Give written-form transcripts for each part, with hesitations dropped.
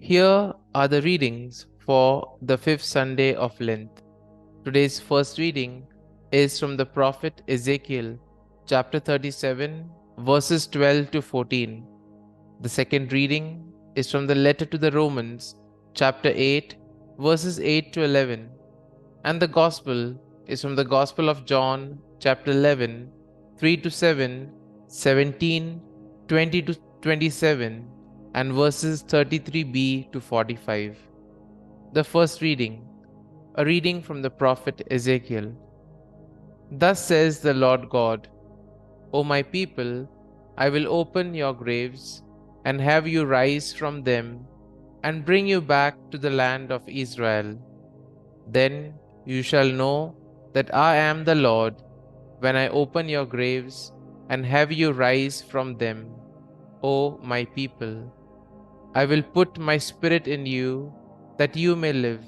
Here are the readings for the fifth Sunday of Lent. Today's first reading is from the prophet Ezekiel, chapter 37, verses 12 to 14. The second reading is from the letter to the Romans, chapter 8, verses 8 to 11. And the Gospel is from the Gospel of John, chapter 11, 3 to 7, 17, 20 to 27, and verses 33b to 45. The first reading, a reading from the prophet Ezekiel. Thus says the Lord God, O my people, I will open your graves and have you rise from them and bring you back to the land of Israel. Then you shall know that I am the Lord when I open your graves and have you rise from them, O my people. I will put my spirit in you that you may live,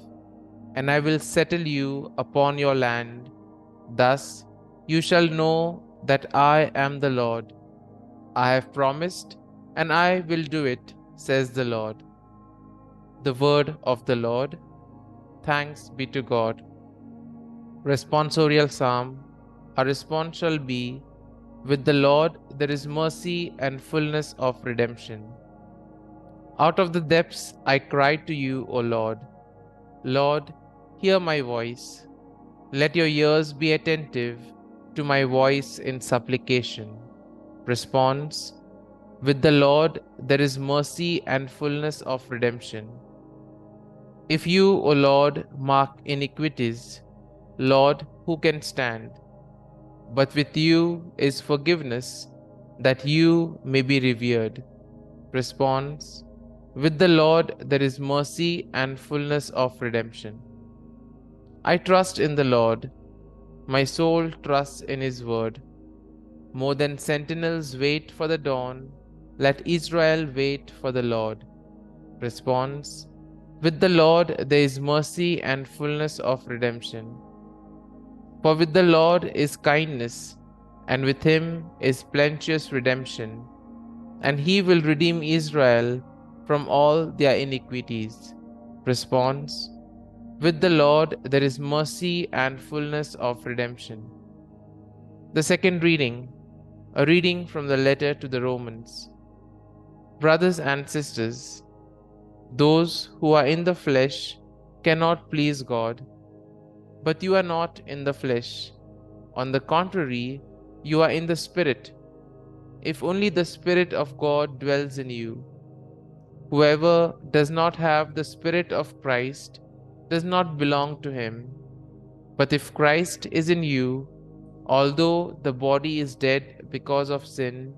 and I will settle you upon your land. Thus you shall know that I am the Lord. I have promised, and I will do it, says the Lord. The word of the Lord. Thanks be to God. Responsorial Psalm. Our response shall be, with the Lord there is mercy and fullness of redemption. Out of the depths I cried to you, O Lord. Lord, hear my voice. Let your ears be attentive to my voice in supplication. Response. With the Lord there is mercy and fullness of redemption. If you, O Lord, mark iniquities, Lord, who can stand? But with you is forgiveness, that you may be revered. Response. With the Lord there is mercy and fullness of redemption. I trust in the Lord. My soul trusts in his word. More than sentinels wait for the dawn, let Israel wait for the Lord. Response. With the Lord there is mercy and fullness of redemption. For with the Lord is kindness, and with him is plenteous redemption, and he will redeem Israel from all their iniquities. Response. With the Lord there is mercy and fullness of redemption. The second reading, a reading from the letter to the Romans. Brothers and sisters, those who are in the flesh cannot please God, but you are not in the flesh. On the contrary, you are in the Spirit, if only the Spirit of God dwells in you. Whoever does not have the Spirit of Christ does not belong to him. But if Christ is in you, although the body is dead because of sin,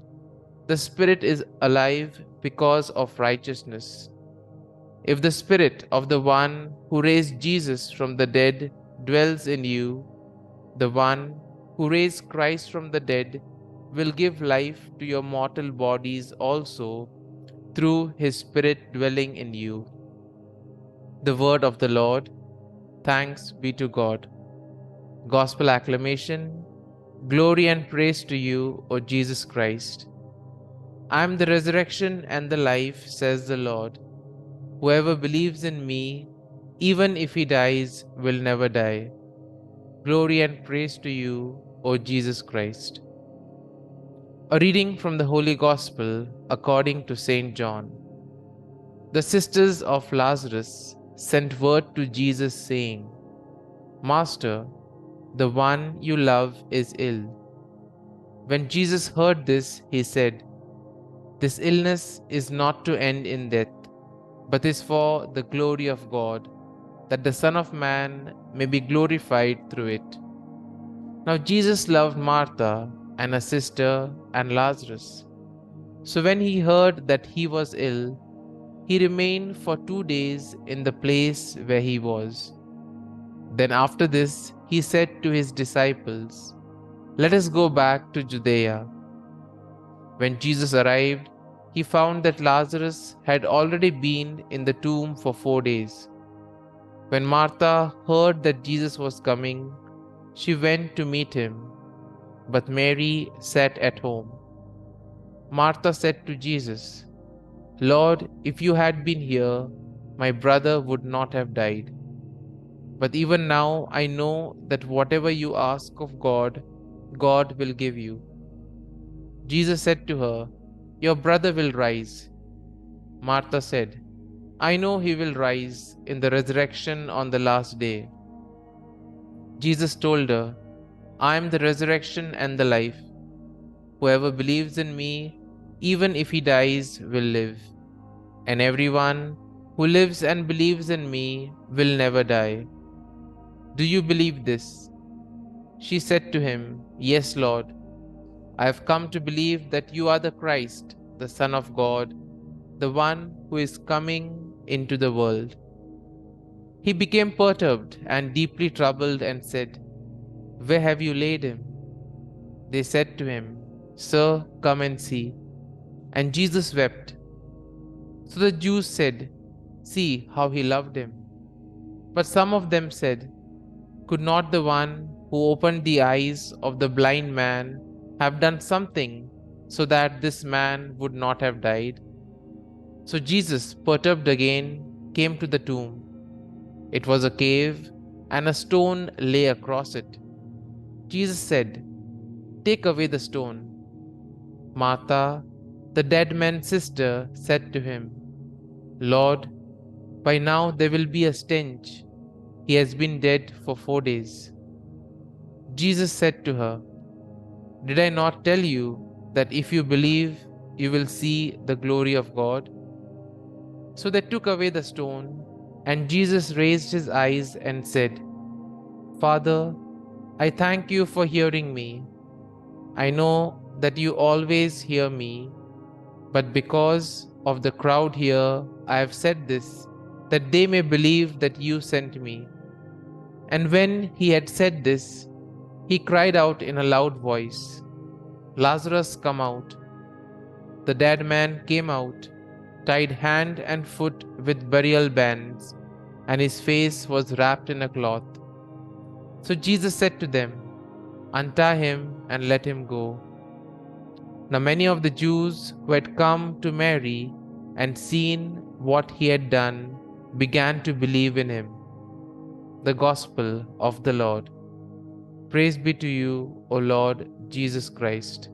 the Spirit is alive because of righteousness. If the Spirit of the one who raised Jesus from the dead dwells in you, the one who raised Christ from the dead will give life to your mortal bodies also through his Spirit dwelling in you. The word of the Lord. Thanks be to God. Gospel acclamation. Glory and praise to you, O Jesus Christ. I am the resurrection and the life, says the Lord. Whoever believes in me, even if he dies, will never die. Glory and praise to you, O Jesus Christ. A reading from the Holy Gospel according to St. John. The sisters of Lazarus sent word to Jesus saying, Master, the one you love is ill. When Jesus heard this, he said, This illness is not to end in death, but is for the glory of God, that the Son of Man may be glorified through it. Now Jesus loved Martha and her sister and Lazarus. So when he heard that he was ill, he remained for 2 days in the place where he was. Then after this he said to his disciples, Let us go back to Judea. When Jesus arrived, he found that Lazarus had already been in the tomb for 4 days. When Martha heard that Jesus was coming, she went to meet him, but Mary sat at home. Martha said to Jesus, Lord, if you had been here, my brother would not have died. But even now I know that whatever you ask of God, God will give you. Jesus said to her, Your brother will rise. Martha said, I know he will rise in the resurrection on the last day. Jesus told her, I am the resurrection and the life. Whoever believes in me, even if he dies, will live. And everyone who lives and believes in me will never die. Do you believe this? She said to him, Yes, Lord. I have come to believe that you are the Christ, the Son of God, the one who is coming into the world. He became perturbed and deeply troubled and said, Where have you laid him? They said to him, Sir, come and see. And Jesus wept. So the Jews said, See how he loved him. But some of them said, Could not the one who opened the eyes of the blind man have done something so that this man would not have died? So Jesus, perturbed again, came to the tomb. It was a cave, and a stone lay across it. Jesus said, Take away the stone. Martha, the dead man's sister, said to him, Lord, by now there will be a stench. He has been dead for 4 days. Jesus said to her, Did I not tell you that if you believe, you will see the glory of God? So they took away the stone, and Jesus raised his eyes and said, Father, I thank you for hearing me. I know that you always hear me, but because of the crowd here, I have said this, that they may believe that you sent me. And when he had said this, he cried out in a loud voice, Lazarus, come out. The dead man came out, tied hand and foot with burial bands, and his face was wrapped in a cloth. So Jesus said to them, Untie him and let him go. Now many of the Jews who had come to Mary and seen what he had done began to believe in him. The Gospel of the Lord. Praise be to you, O Lord Jesus Christ.